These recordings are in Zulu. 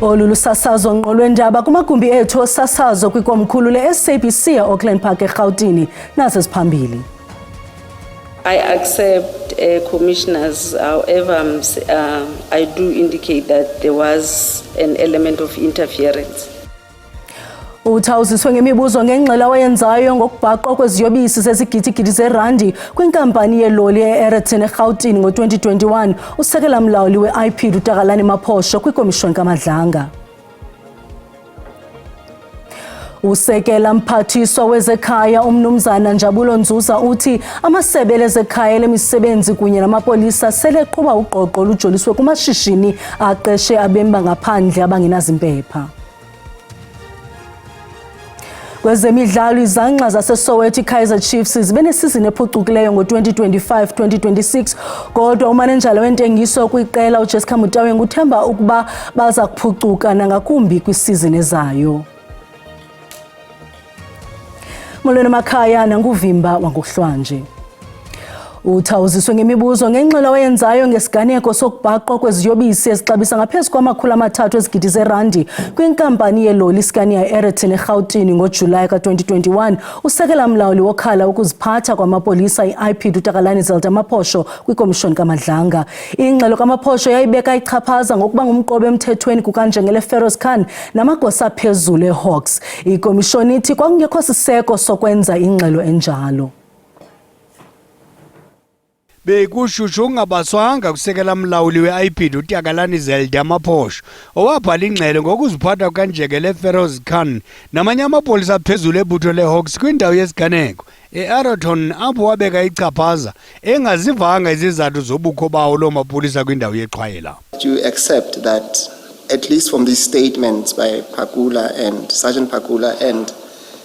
Olusasazo ngqolwendaba kumagumbi ethu osasazo kwikomkhulu le-SABC e-Auckland Park eRhawutini nazo ziphambili. I accept commissioners, however, I do indicate that there was an element of interference. Uthawuziswe ngemibuzo ngengxela wayenzayo ngokubhaqwa kweziyobisi zezigidigidi zerandi kwinkampani yeloli e-Aeroton eRhawutini ngo-2021 usekela mlawuli we-IP uTakalani Maphosho kwikomishoni kaMadlanga. Usekela mphathiswa wezekhaya umnumzana Njabulo Nzuza uthi amasebe lezekhaya lemisebenzi kunye namapolisa seleqhuba uqoqo olujoliswe kumashishini aqeshe abemba ngaphandle abangenazimpepha. Kwezemidlalo izangqa zaseSoweto Kaizer Chiefs zibe nesizini ephucukileyo ngo-2025-2026 kodwa umanenjala wentengiso kwiqela uJessica Mutawengu uthemba ukuba baza kuphucuka nangakumbi kwisizini ezayo. Molweni Makhaya nanguvimba wangokuhlwanje. Uthawuziswe ngemibuzo ngengxelo wayenzayo ngesiganeko sokubhaqwa kweziyobisi ezixabisa ngaphezulu kwama-300 ezigidi zerandi kwinkampani yeloli Scania e-Aeroton eRhawutini ngoJulayi ka-2021 usekela mlawuli wokhala ukuziphatha kwamapolisa i-IP uTakalani Zelda Maphosho kwikomishoni kaMadlanga. Ingxelo kaMaphosho yayibeka ichaphaza ngokuba ngumqobo emthethweni kukanjengele Feroz Khan namagosa aphezulu eHawks. Ikomishoni ithi kwakungekho siseko sokwenza ingxelo enjalo. Bekushushu ngabaswanga kusekela mlawuli we-IP uTakalani Zelda Maphosho owabhala ingxelo ngokuziphatha kukanjengele Feroz Khan namanye amapolisa aphezulu ebutho leHawks kwindawo yesiganeko e-Aeroton apho wabeka ichaphaza engazivanga izizathu zobukho bawo loo mapolisa kwindawo yeqhwayela. Do you accept that at least from these statements by Phakula and Sergeant Phakula and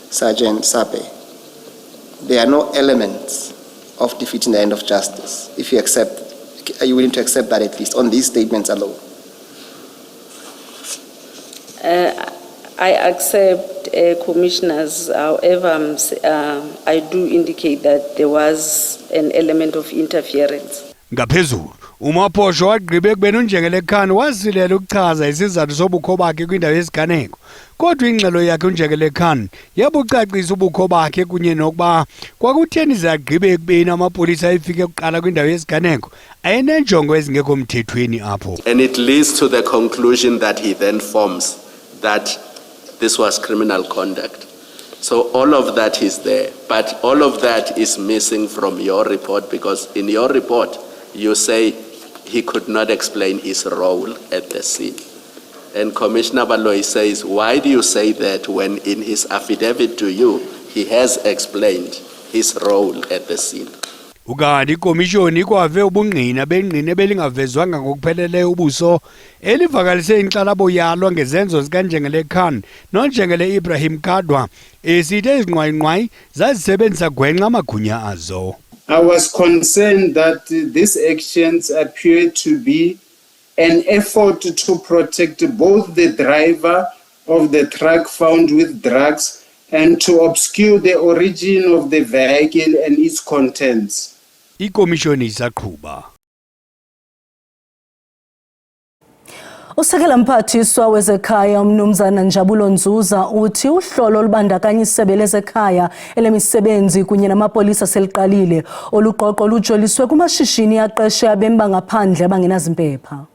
Sergeant Sape, there are no elements of defeating the end of justice? If you accept, are you willing to accept that at least on these statements alone? I accept commissioners, however, I do indicate that there was an element of interference. Ngaphezulu uMaphosho wagqibe ekubeni uNjengele Khan wasilela ukuchaza isizathu sobukho bakhe kwindawo yesiganeko kodwa ingxelo yakhe uNjengele Khan yabucacisa ubukho bakhe kunye nokuba kwakutheni zagqibe ekubeni amapolisa ayefike kuqala kwindawo yesiganeko ayenenjongo ezingekho mthethweni apho. And it leads to the conclusion that he then forms that this was criminal conduct. So all of that is there, but all of that is missing from your report because in your report you say he could not explain his role at the scene. And Commissioner Baloyi says, why do you say that when in his affidavit to you, he has explained his role at the scene? Ukanti ikomishoni kwave ubungqina bengqine belingavezwanga ngokupheleleyo ubuso elivakalise inhlalabo yalwa ngezenzo zikaNjengele Khan noNjengele Ibrahim Kadwa esithi izinqwayinqwayi zazisebenzisa gwenxa amagunya azo. I was concerned that these actions appear to be an effort to protect both the driver of the truck found with drugs and to obscure the origin of the vehicle and its contents. Ikomishoni isaqhuba. Usekela mphathiswa wezekhaya umnumzana Njabulo Nzuza uthi uhlolo olubandakanya isebe lezekhaya elemisebenzi kunye namapolisa seliqalile oluqoqo lujoliswe kumashishini aqeshe abemba ngaphandle abangenazimpepha.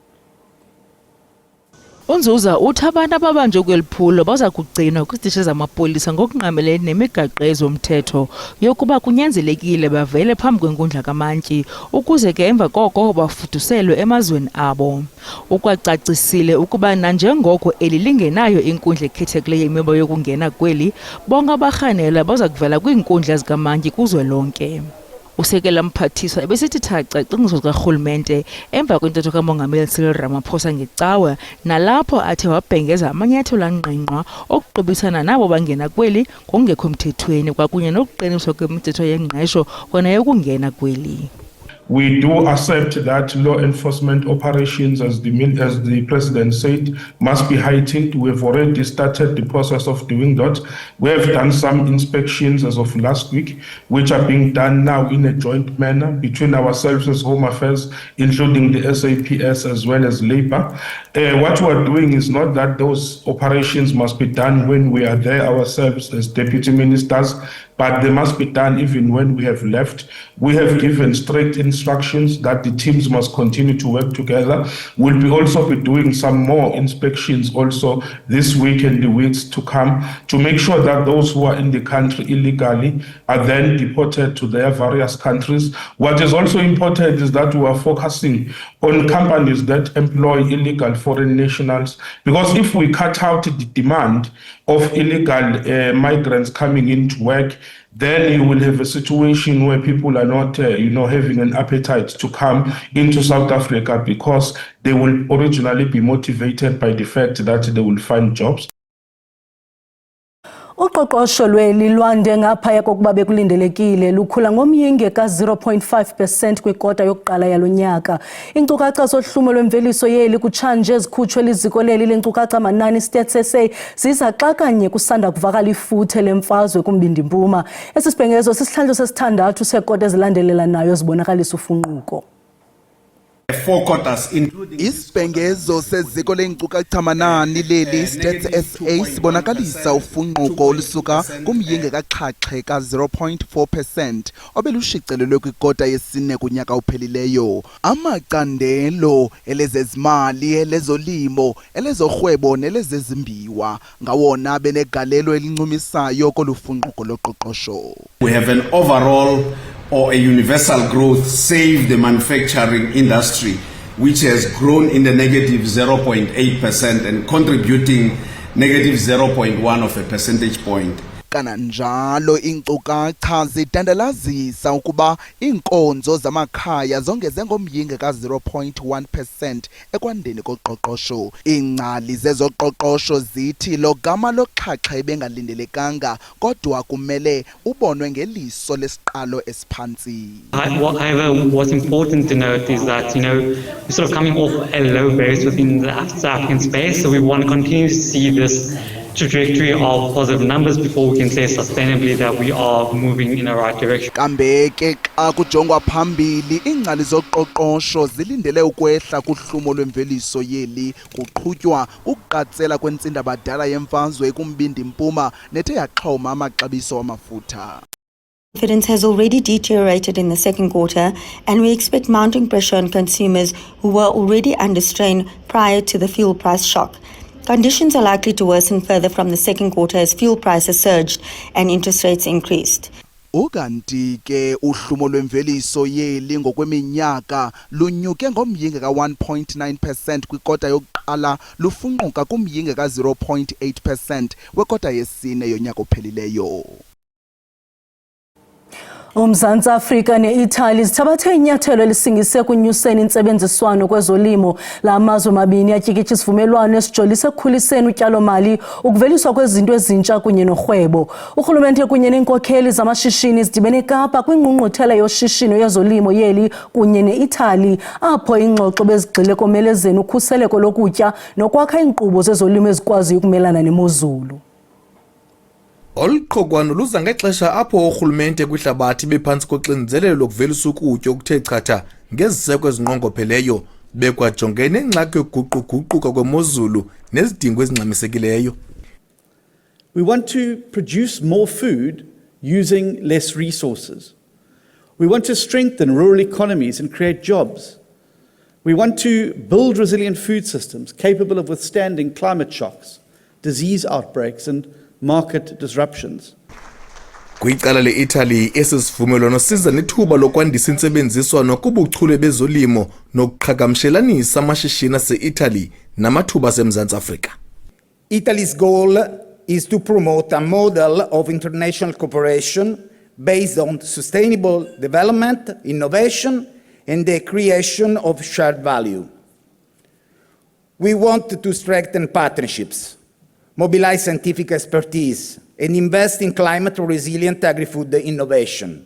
Unzuza uthi abantu ababanjwe kweliphulo baza kugcinwa kwizitishi zamapolisa ngokungqamelene nemigaqo yezomthetho yokuba kunyanzelekile bavele phambi kwenkundla kamantyi ukuze ke emva koko bafuduselwe emazweni abo. Ukwacacisile ukuba nanjengoko elilingenayo inkundla ekhethekileyo imiba yokungena kweli bonke abarhanela baza kuvela kwiinkundla zikamantyi kuzwelonke. Usekela mphathiswa ebesithi thaca iqiniso zikarhulumente emva kwentetho kamongameli Cyril Ramaphosa ngecawe nalapho athe wabhengeza amanyathelo angqingqwa okuqubisana nabo bangena kweli ngokungekho mthethweni kwakunye nokuqiniswa kwemithetho yengqesho kona yokungena kweli. We do accept that law enforcement operations, as the President said, must be heightened. We have already started the process of doing that. We have done some inspections as of last week, which are being done now in a joint manner between ourselves as Home Affairs, including the SAPS as well as Labour. What we are doing is not that those operations must be done when we are there ourselves as deputy ministers, but they must be done even when we have left. We have given strict instructions that the teams must continue to work together. We'll be also be doing some more inspections also this week and the weeks to come to make sure that those who are in the country illegally are then deported to their various countries. What is also important is that we are focusing on companies that employ illegal foreign nationals, because if we cut out the demand of illegal migrants coming into work, then you will have a situation where people are not, having an appetite to come into South Africa because they will originally be motivated by the fact that they will find jobs. Uqoqosho lweli lwande ngaphaya kokuba bekulindelekile lukhula ngomyinge ka-0.5% kwikota yokuqala yalo nyaka. Iinkcukacha zohlumo lwemveliso yeli kutshanje ezikhutshwe liziko leli lenkcukacha manani Stats SA ziza xa kanye kusanda kuvakala ifuthe lemfazwe kumbindi-mpuma. Esi sibhengezo sisihlandlo sesithandathu seekota ezilandelelanayo zibonakalisa ufunquko. Isibhengezo seziko leenkcukacha manani leli Stats SA sibonakalisa ufunquko olusuka kumyinge kaxhaxhe ka-0.4% obelushicilelwe kwikota yesine kunyaka uphelileyo. Amacandelo elezezimali, elezolimo, elezorhwebo nelezezimbiwa ngawona benegalelo elincumisayo kolufunquko loqoqosho. We have an overall or a universal growth save the manufacturing industry, which has grown in the negative 0.8% and contributing negative 0.1 of a percentage point. Kananjalo iinkcukacha zidandalazisa ukuba iinkonzo zamakhaya zongeze ngomyinge ka-0.1% ekwandeni koqoqosho. Iingcali zezoqoqosho zithi lo gama loxhaxhe bengalindelekanga kodwa kumele ubonwe ngeliso lesiqalo esiphantsi. However, what's important to note is that, we're sort of coming off a low base within the South African space, so we want to continue to see this trajectory of positive numbers before we can say sustainably that we are moving in the right direction. Kambe ke xa kujongwa phambili iingcali zoqoqosho zilindele ukwehla kuhlumo lwemveliso yeli kuqhutywa ukuqatsela kwentsindabadala yemfazwe kumbindi-mpuma nethe yaxhoma amaxabiso amafutha. Confidence has already deteriorated in the second quarter, and we expect mounting pressure on consumers who were already under strain prior to the fuel price shock. Conditions are likely to worsen further from the second quarter as fuel prices surged and interest rates increased. Ukanti ke uhlumo lwemveliso yeli ngokweminyaka lunyuke ngomyinge ka-1.9% kwikota yokuqala lufunquka kumyinge ka-0.8% wekota yesine yonyaka ophelileyo. uMzantsi Afrika ne-Italy zithabathe inyathelo elisingise kunyuseni intsebenziswano kwezolimo la mazwe mabini atyikitya isivumelwano esijolise ekukhuliseni utyalo-mali, ukuveliswa kwezinto ezintsha kunye norhwebo. Urhulumente kunye neenkokheli zamashishini zidibene eKapa kwingqungquthela yoshishino yezolimo yeli kunye ne-Italy apho iingxoxo bezigxile ekomelezeni ukhuseleko lokutya nokwakha iinkqubo zezolimo ezikwaziyo ukumelana nemozulu. Oluqhokwano luza ngexesha apho urhulumente kwihlabathi bephantsi koxinzelelo lokuvelisa ukutya okuthe chatha ngeziseko ezinqongopheleyo bekwajongene ingxaki yokuguquguquka kwemozulu nezidingo ezingxamisekileyo. We want to produce more food using less resources. We want to strengthen rural economies and create jobs. We want to build resilient food systems capable of withstanding climate shocks, disease outbreaks and market disruptions. Kwicala le-Italy esi sivumelwano siza nethuba lokwandisa intsebenziswano kubuchule bezolimo nokuqhagamshelanisa amashishini ase-Italy namathuba aseMzantsi Afrika. Italy's goal is to promote a model of international cooperation based on sustainable development, innovation, and the creation of shared value. We want to strengthen partnerships, mobilize scientific expertise, and invest in climate-resilient agri-food innovation.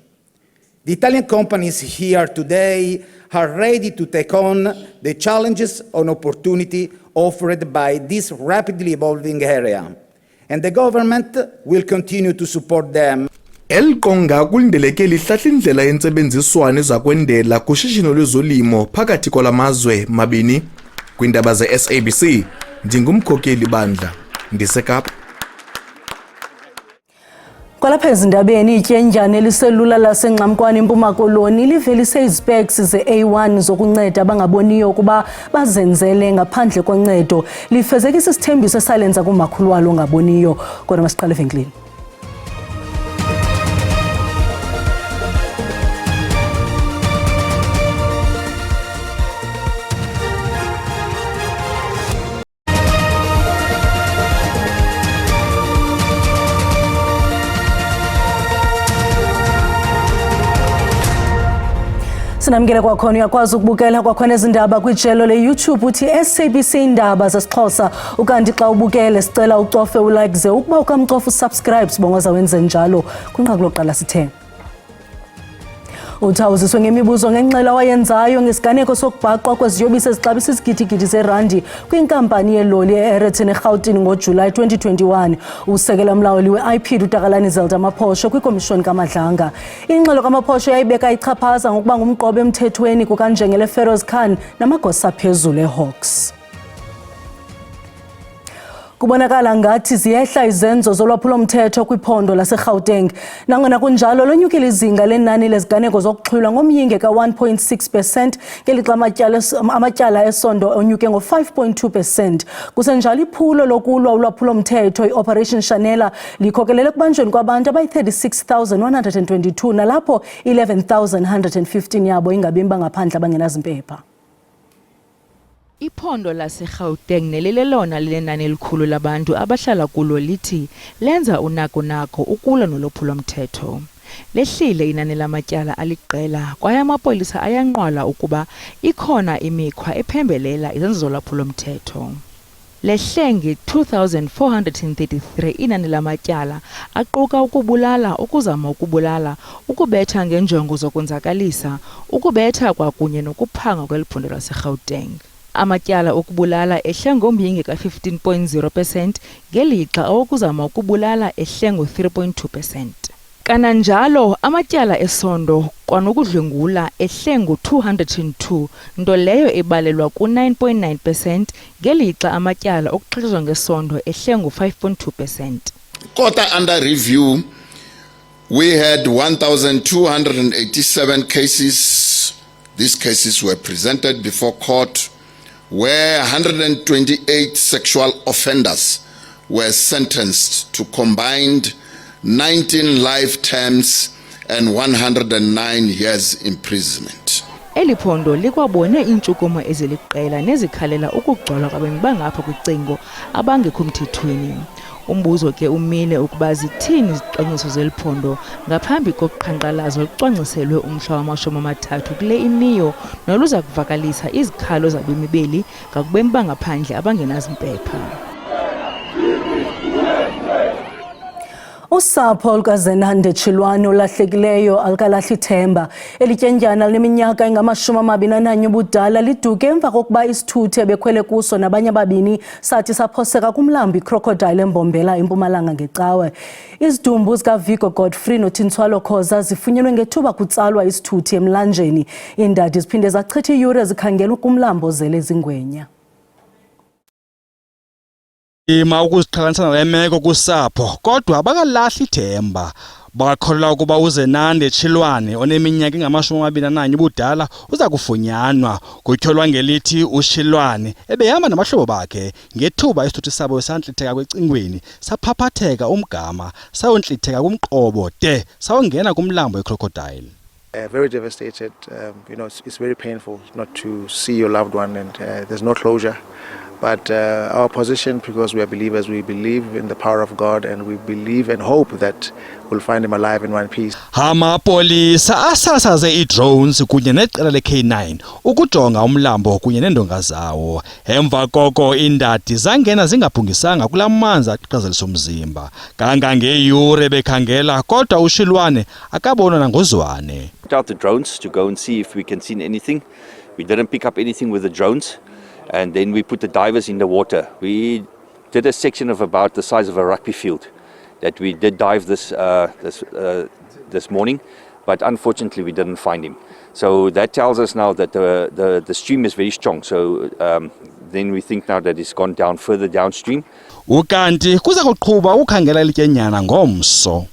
The Italian companies here today are ready to take on the challenges and opportunity offered by this rapidly evolving area, and the government will continue to support them. Elqonga kulindeleke lihlahla indlela yentsebenziswano ezakwendela kushishino lwezolimo phakathi kwalamazwe mabini. Kwindaba ze-SABC ndingumkhokeli bandla ndisekapa. Kwalapha ezindabeni ityendyana eliselula laseNgxamkwane eMpuma Koloni livelise izpecs ze-A1 zokunceda abangaboniyo ukuba bazenzele ngaphandle koncedo. Lifezekisa isithembiso esalenza kumakhulu walo ongaboniyo. Kodwa masiqale evenkileni. Sinamkele kwakhona uyakwazi ukubukela kwakhona izindaba kwijelo le-YouTube uthi SABC Indaba zesiXhosa. Ukanti xa ubukele sicela ucofe ulike ze ukuba ukamcofa usubscribe sibongoza wenze njalo kwinqaku lokuqala sithe. Uthawuziswe ngemibuzo ngenxela wayenzayo ngesiganeko sokubhaqwa kweziyobisi ezixabisa izigidigidi zerandi kwinkampani yeloli e-Aeroton eGauteng ngoJulayi 2021. Usekela mlawuli we-IPID uTakalani Zelda Maphosho kwikomishoni kaMadlanga. Ingxelo kaMaphosho yayibeka ichaphaza ngokuba ngumqobo emthethweni kukanjengele Feroz Khan namagosa aphezulu eHawks. Kubonakala ngathi ziyehla izenzo zolwaphulo-mthetho kwiphondo laseGauteng. Nangona kunjalo lonyukile izinga lenani leziganeko zokuxhwilwa ngomyinge ka-1.6% ngelixa amatyala esondo onyuke ngo-5.2%. Kusenjalo iphulo lokulwa ulwaphulo-mthetho i-Operation Shanela likhokelele ekubanjweni kwabantu abayi-36,122 nalapho 11,115 yabo ingabemi bangaphandle abangenazimpepha. Iphondo laseGauteng nelelelona linenani elikhulu labantu abahlala kulo lithi lenza unako ukulwa nolophulomthetho. Lehlile inani lamatyala aliqela kwaye amapolisa ayanqwala ukuba ikhona imikhwa ephembelela izenzo zolwaphulomthetho. Lehle nge-2,433 inani lamatyala aquka ukubulala, ukuzama ukubulala, ukubetha ngenjongo zokonzakalisa, ukubetha kwakunye nokuphanga kweliphondo laseGauteng. Amatyala okubulala ehle ngomyinge ka-15.0% ngelixa awokuzama ukubulala ehle ngo-3.2%. Kananjalo amatyala esondo kwanokudlwengula ehle ngo-202 nto leyo ebalelwa ku-9.9% ngelixa amatyala okuxhatshazwa ngesondo ehle ngo-5.2%. Quarter under review, we had 1,287 cases. These cases were presented before court, where 128 sexual offenders were sentenced to combined 19 life terms and 109 years imprisonment. Eliphondo likwabone intshukumo eziliqela nezikhalela ukugcwala kwabemi bangapha kwicingo abangekho mthethweni. Umbuzo ke umile ukuba zithini izicwangciso zeliphondo ngaphambi koqhankqalazo olucwangciselwe umhla wama-30 kule imiyo noluza kuvakalisa izikhalo zabemi beli ngakubemi bangaphandle abangenazimpepha. Usapho lukaZenande Chilwane olahlekileyo alukalahli ithemba. Elityendyana lineminyaka engama-21 ubudala liduke emva kokuba isithuthi ebekhwele kuso nabanye ababini sathi saphoseka kumlambo iCrocodile eMbombela eMpumalanga ngecawe. Izidumbu zikaVigo Godfrey noTintswalo Khoza zifunyenwe ngethuba kutsalwa isithuthi emlanjeni. Iindadi ziphinde zachitha iiyure zikhangela kumlambo zele zingwenya. Ima ukuziqhalanisa nale meko kusapho kodwa abakalahli ithemba. Bakholelwa ukuba uZenande Chilwane oneminyaka engama-21 ubudala uza kufunyanwa kutyholwa ngelithi uChilwane ebehamba nabahlobo bakhe ngethuba isithuthi sabo santlitheka kwecingweni saphaphatheka umgama sayontlitheka kumqobo de sawongena kumlambo iCrocodile. Very devastated. You know, it's very painful not to see your loved one, and there's no closure. But our position, because we are believers, we believe in the power of God, and we believe and hope that we'll find him alive in one piece. Amapolisa asasaze i-drones kunye neqela le-K9 ukujonga umlambo kunye neendonga zawo. Emva koko indadi zangena zingaphungisanga kula manzi aqhaqhazelisa umzimba. Kangangeyure bekhangela kodwa uShilwane akabonwa nangozwane. Out the drones to go and see if we can see anything. We didn't pick up anything with the drones. And then we put the divers in the water. We did a section of about the size of a rugby field that we did dive this morning, but unfortunately we didn't find him. So that tells us now that the stream is very strong. So then we think now that it's gone down further downstream. Ukanti kuza kuqhuba ukhangela lityenyana ngomso.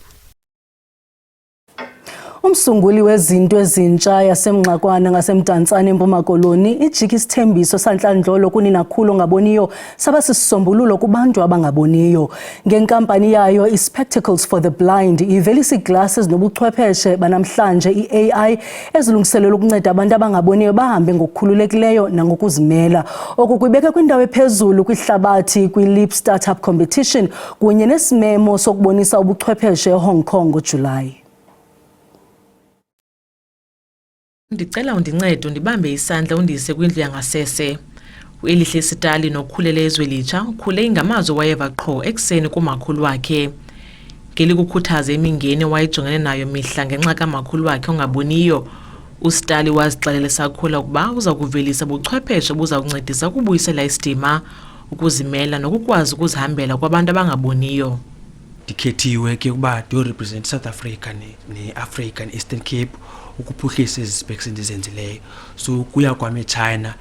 Umsunguli wezinto ezintsha yasemnqakwana ngasemdantsane eMpuma Koloni ijiki isithembiso sanhlandlolo kuninakhulu ngaboniyo sabasisombululo kubantu abangaboniyo. Ngenkampani yayo iSpectacles for the Blind ivelisa iglasses nobuchwepheshe banamhlanje iAI ezilungiselelwe ukunceda abantu abangaboniyo bahambe ngokukhululekileyo nangokuzimela. Okukubeka kwindawo ephezulu kwihlabathi kwi-Leap Startup Competition kunye nesimemo sokubonisa ubuchwepheshe eHong Kong ngoJulayi. Ndicela undincede undibambe isandla undise kwindlu yangasese. Uelihle Sitali nokhulele ezwe litsha ukhule ingamazo wayeva qho ekseni kumakhulu wakhe. Ngelikukhuthaza imingeni wayejongene nayo mihla ngenxa kamakhulu wakhe ongaboniyo. uStali wazixelela sakhula ukuba uza kuvelisa ubuchwepheshe buza kuncedisa ukubuyisela isidima, ukuzimela nokukwazi ukuzihambela kwabantu abangaboniyo. Ndikhethiwe ke ukuba ndiyorepresent South Africa ne-Africa ne-Eastern Cape ukuphuhlisa ezi specs endizenzileyo. So kuya kwami eChina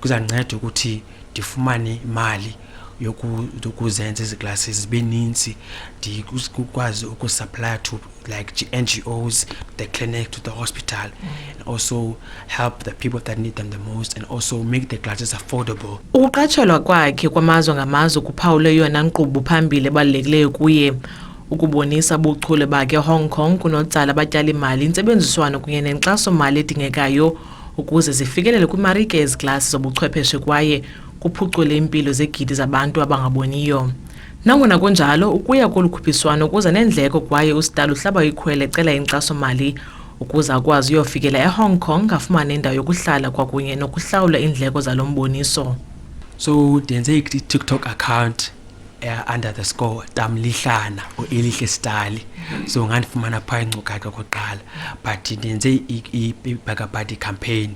kuzanceda ukuthi ndifumane imali yokuzenza ezi glasses zibe ninzi, ndikwazi ukusupply to like NGOs, the clinic, to the hospital, and also help the people that need them the most, and also make the glasses affordable. Ukuqatshelwa kwakhe kwamazwe ngamazwe kuphawule yona nkqubo phambili ebalulekileyo kuye. Ukubonisa ubuchule bakhe eHong Kong kunotsala abatyali imali intsebenziswano kunye nenkxaso mali edingekayo ukuze zifikelele kwimarike eziglass zobuchwepheshe kwaye kuphucule impilo zegidi zabantu abangaboniyo. Nangona kunjalo ukuya kolukhuphiswano kuza nendleko kwaye uStali uhlaba ikhwele ecela inkxaso mali ukuze akwazi uyofikela eHong Kong afumane indawo yokuhlala kwakunye nokuhlawula indleko zalo mboniso. So ndenze i-TikTok account under the score Tamlihlana uElihle Sitali. So ngandifumana phaa inkcukacha kokuqala, but ndenze i-Bhakabhati campaign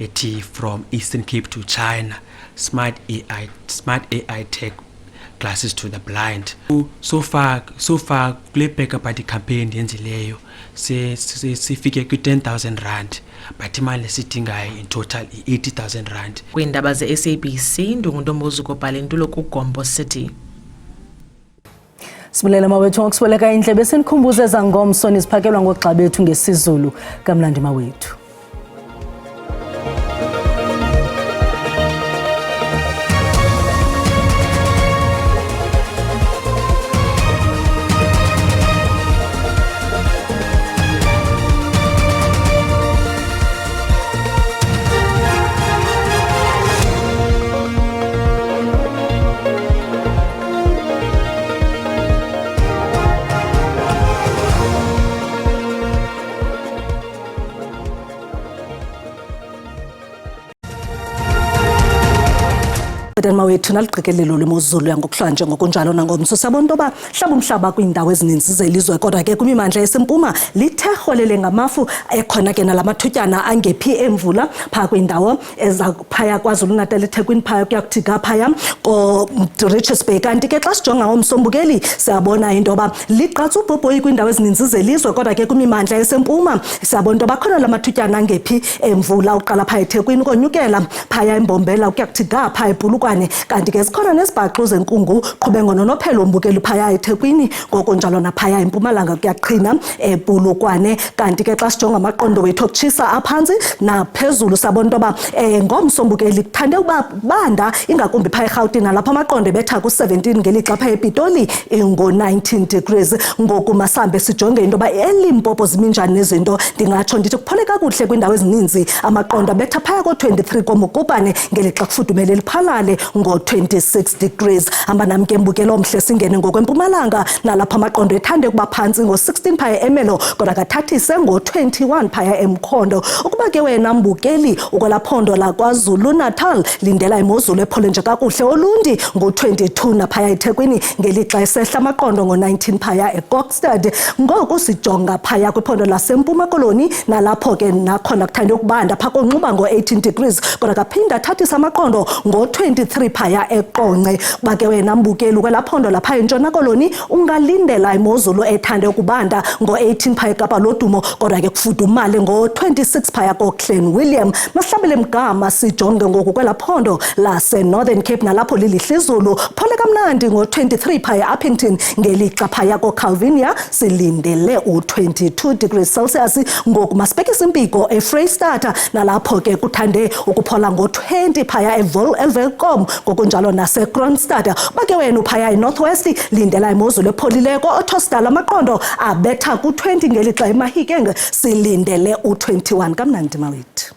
ethi from Eastern Cape to China, smart AI tech glasses to the blind. So far kule Bhakabhati campaign yenzileyo sifike ku10,000 rand, but imali esidingayo in total i80,000 rand. Kwiindaba ze-SABC ndunguntombozuko Bhalentulo kuGombo City. Sibulela mawethu ngokusweleka indlebe senikhumbuze ezangomso niziphakelwa ngogxa bethu ngesiZulu. Kamnandi mawethu. Mawethu naliqikelelo lemozulu yangokuhlanje ngokunjalo nangomso sabona into yoba hlaba umhlaba kwiindawo ezininzi zelizwe kodwa ke kwimimandla esempuma litherholele ngamafu ekhona ke nalamathutyana angephi emvula phaa kwindawo ezaphaya KwaZulu-Natal eThekwini phaya kuyakuthika phaya ko-Richards Bay. Kanti ke xa sijonga ngomsombukeli siyabona into yoba ligqatsa ubhobhoyi kwiindawo ezininzi zelizwe kodwa ke kwimimandla esempuma siyabona into yoba khona lamathutyana angephi emvula uqala phaya eThekwini konyukela phaya eMbombela kuyakuthika phaya eBhulukwane. Kanti ke sikhona nesibhaxu zenkungu qhubeko nonophelo umbukeli phaya eThekwini ngokunjalo naphaya eMpumalanga kuyaqhina eBhulukwane. Kanti ke xa sijonga amaqondo wethu okutshisa aphantsi naphezulu sabona into yoba ngomsombukeli kuthande uba banda ingakumbi phaya eRhawutini lapho amaqondo betha ku-17 ngelixa phaya ePitoli ngo-19 degrees. Ngoku masambe sijonge into yoba eLimpopo ziminjani nezinto ndingatsho ndithi kuphole kakuhle kwindawo ezininzi amaqondo betha phaya ko-23 koMgubane ngelixa kufudumele liphalale ithande ngo-26 degrees. Hamba nami ke mbukelo omhle singene ngokwempumalanga nalapha amaqondo ethande kuba phansi ngo-16 phaya eMelo kodwa kathathise ngo-21 phaya eMkhondo. Ukuba ke wena mbukeli ukwelaphondo laKwaZulu Natal lindela imozulu ephole nje kakuhle olundi ngo-22 naphaya eThekwini ngelixa esehla amaqondo ngo-19 phaya eKokstad. Ngoku sijonga phaya kwiphondo laseMpuma Koloni nalapho ke nakhona kuthande ukubanda pha konxuba ngo-18 degrees kodwa kaphinda thathisa amaqondo ngo-23 phaya eQonce. Uba ke wena mbukeli ukwelaphondo lapha eNtshona Koloni ungalindela imozulu ethande ukubanda ngo-18 phaya eKapa Lodumo kodwa ke kufudumale ngo-26 phaya koGlen William. Masihlabele mgama sijonge ngoku kwelaphondo lase-Northern Cape nalapho lilihle izulu phole kamnandi ngo-23 phaya Uppington ngelixa phaya koCalvinia silindele u-22 degrees Celsius. Ngoku masibhekise impiko eFreystata nalapho ke kuthande ukuphola ngo-20 phaya eWelkom ngokunjalo naseKroonstad. Bake wena uphaya eNorthwest lindela imozulu epholileko oThosdal amaqondo abetha ku-20 ngelixa eMahikeng silindele u-21. Kamnandi mawethu.